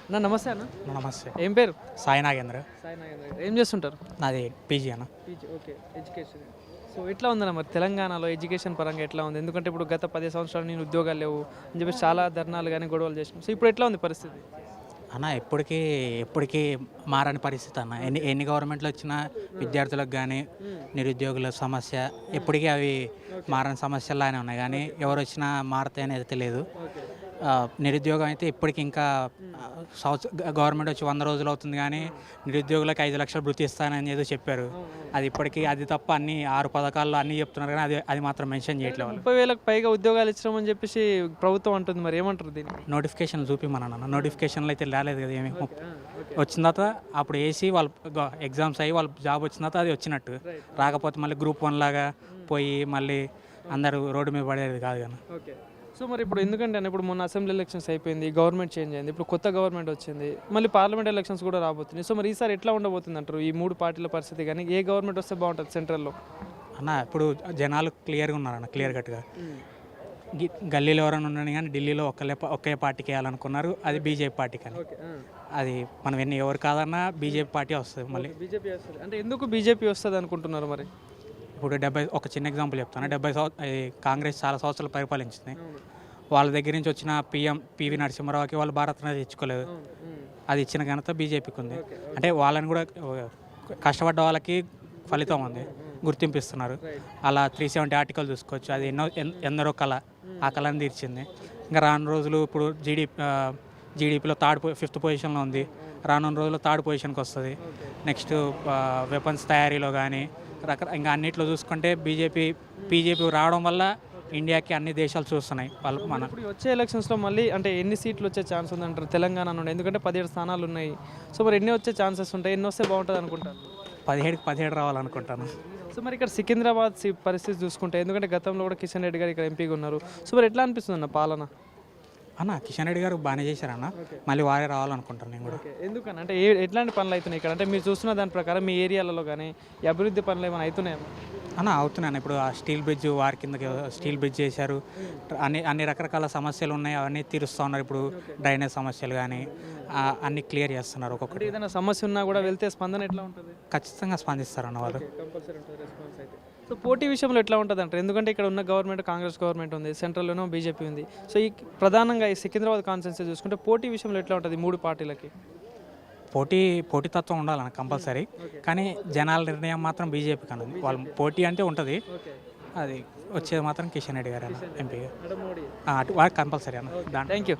అన్న నమస్తే అన్న. నమస్తే. ఏం పేరు? సాయి నాగేంద్ర. సాయి నాగేంద్ర గారు. ఏం చేస్తుంటారు? నాది పీజీ అన్న. పీజీ. Okay, education. సో ఎట్లా ఉందన్న మరి తెలంగాణలో ఎడ్యుకేషన్ పరంగా ఎట్లా ఉంది? ఎందుకంటే ఇప్పుడు గత 10 సంవత్సరాలు నేను ఉద్యోగాలు లేవు అని చెప్పేసి చాలా ధర్నాలు కానీ గొడవలు చేసినాం. సో ఇప్పుడు ఎట్లా ఉంది పరిస్థితి? అన్న ఎప్పటికీ మారని పరిస్థితి అన్న. ఎన్ని గవర్నమెంట్లు వచ్చినా విద్యార్థులకు కానీ నిరుద్యోగుల సమస్య ఎప్పటికీ అవి మారని సమస్యలానే ఉన్నాయి, కానీ ఎవరు వచ్చినా మారుతాయని అయితే లేదు. నిరుద్యోగం అయితే ఇప్పటికి ఇంకా గవర్నమెంట్ వచ్చి 100 రోజులు అవుతుంది, కానీ నిరుద్యోగులకు 5 లక్షలు భృతి ఇస్తానని ఏదో చెప్పారు. అది ఇప్పటికీ అది తప్ప అన్ని 6 పథకాల్లో అన్నీ చెప్తున్నారు, కానీ అది మాత్రం మెన్షన్ చేయట్లేదు. 30,000కు పైగా ఉద్యోగాలు ఇచ్చినామని చెప్పేసి ప్రభుత్వం అంటుంది. మరి ఏమంటారు దీన్ని? నోటిఫికేషన్లు చూపిమన్నా. నోటిఫికేషన్లు అయితే రాలేదు కదా ఏమి. వచ్చిన తర్వాత అప్పుడు వేసి వాళ్ళు ఎగ్జామ్స్ అయ్యి వాళ్ళు జాబ్ వచ్చిన తర్వాత అది వచ్చినట్టు, రాకపోతే మళ్ళీ గ్రూప్ 1 లాగా పోయి మళ్ళీ అందరూ రోడ్డు మీద పడేది కాదు కదా. ఓకే. సో మరి ఇప్పుడు ఎందుకంటే ఇప్పుడు మొన్న అసెంబ్లీ ఎలక్షన్స్ అయిపోయింది, గవర్నమెంట్ చేంజ్ అయింది, ఇప్పుడు కొత్త గవర్నమెంట్ వచ్చింది, మళ్ళీ పార్లమెంట్ ఎలక్షన్స్ కూడా రాబోతున్నాయి. సో మరి ఈసారి ఎట్లా ఉండబోతుంది అంటారు ఈ 3 పార్టీల పరిస్థితి? కానీ ఏ గవర్నమెంట్ వస్తే బాగుంటుంది సెంట్రల్లో? అన్న ఇప్పుడు జనాలు క్లియర్గా ఉన్నారన్న, క్లియర్ కట్గా. గల్లీలో ఎవరైనా ఉన్నాను, కానీ ఢిల్లీలో ఒకే పార్టీకి వేయాలనుకున్నారు, అది బీజేపీ పార్టీకి అని. అది మనం ఎవరు కాదన్నా బీజేపీ పార్టీ వస్తుంది మళ్ళీ. బీజేపీ వస్తుంది అంటే ఎందుకు బీజేపీ వస్తుంది అనుకుంటున్నారు మరి? ఇప్పుడు ఒక చిన్న ఎగ్జాంపుల్ చెప్తాను. 70 కాంగ్రెస్ చాలా సంవత్సరాలు పరిపాలించింది. వాళ్ళ దగ్గర నుంచి వచ్చిన పివి నరసింహారావుకి వాళ్ళు భారతరత్న తెచ్చుకోలేదు, అది ఇచ్చిన ఘనత బీజేపీకి ఉంది. అంటే వాళ్ళని కూడా కష్టపడ్డ వాళ్ళకి ఫలితం ఉంది, గుర్తింపు ఇస్తున్నారు. అలా 370 ఆర్టికల్ చూసుకోవచ్చు, అది ఎందరో కళ, ఆ కళని తీర్చింది. ఇంకా రాను రోజులు ఇప్పుడు జీడీపీలో 5th పొజిషన్లో ఉంది, రానున్న రోజుల్లో 3rd పొజిషన్కి వస్తుంది. నెక్స్ట్ వెపన్స్ తయారీలో కానీ ఇంకా అన్నిట్లో చూసుకుంటే బీజేపీ రావడం వల్ల ఇండియాకి అన్ని దేశాలు చూస్తున్నాయి. వాళ్ళు ఇప్పుడు వచ్చే ఎలక్షన్స్లో మళ్ళీ అంటే ఎన్ని సీట్లు వచ్చే ఛాన్స్ ఉందంటారు తెలంగాణ నుండి? ఎందుకంటే 17 స్థానాలు ఉన్నాయి. సో మరి ఎన్ని వచ్చే ఛాన్సెస్ ఉంటాయి? ఎన్ని వస్తే బాగుంటుంది అనుకుంటాను? 17 రావాలనుకుంటాను. సో మరి ఇక్కడ సికింద్రాబాద్ పరిస్థితి చూసుకుంటే, ఎందుకంటే గతంలో కూడా కిషన్ రెడ్డి గారు ఇక్కడ ఎంపీగా ఉన్నారు. సో మరి ఎట్లా అనిపిస్తుంది అన్న పాలన? అన్న కిషన్ రెడ్డి గారు బాగానే చేశారన్న, మళ్ళీ వారే రావాలనుకుంటాను నేను కూడా. ఎందుకని అంటే ఎట్లాంటి పనులు అవుతున్నాయి ఇక్కడ? అంటే మీరు చూస్తున్న దాని ప్రకారం మీ ఏరియాలలో కానీ ఈ అభివృద్ధి పనులు ఏమైనా అవుతున్నాయా అన్న? అవుతున్నాను. ఇప్పుడు ఆ స్టీల్ బ్రిడ్జ్ వారి కిందకి స్టీల్ బ్రిడ్జ్ చేశారు, అన్ని రకరకాల సమస్యలు ఉన్నాయి, అవన్నీ తీరుస్తూ ఉన్నారు. ఇప్పుడు డ్రైనేజ్ సమస్యలు కానీ అన్ని క్లియర్ చేస్తున్నారు. ఒక్కొక్కటి ఏదైనా సమస్య ఉన్నా కూడా వెళ్తే స్పందన ఎట్లా ఉంటుంది? ఖచ్చితంగా స్పందిస్తారన్న వాళ్ళు. సో పోటీ విషయంలో ఎట్లా ఉంటుంది అంటారు? ఎందుకంటే ఇక్కడ ఉన్న గవర్నమెంట్ కాంగ్రెస్ గవర్నమెంట్ ఉంది, సెంట్రల్లోనూ బీజేపీ ఉంది. సో ఈ ప్రధానంగా ఈ సికింద్రాబాద్ కాన్స్టిట్యున్సీ చూసుకుంటే పోటీ విషయంలో ఎట్లా ఉంటుంది 3 పార్టీలకి? పోటీతత్వం ఉండాలన్న కంపల్సరీ, కానీ జనాల నిర్ణయం మాత్రం బీజేపీ కనుంది. వాళ్ళు పోటీ అంటే ఉంటుంది, అది వచ్చేది మాత్రం కిషన్ రెడ్డి గారు అన్న ఎంపీగా, కంపల్సరీ అన్న. Thank you.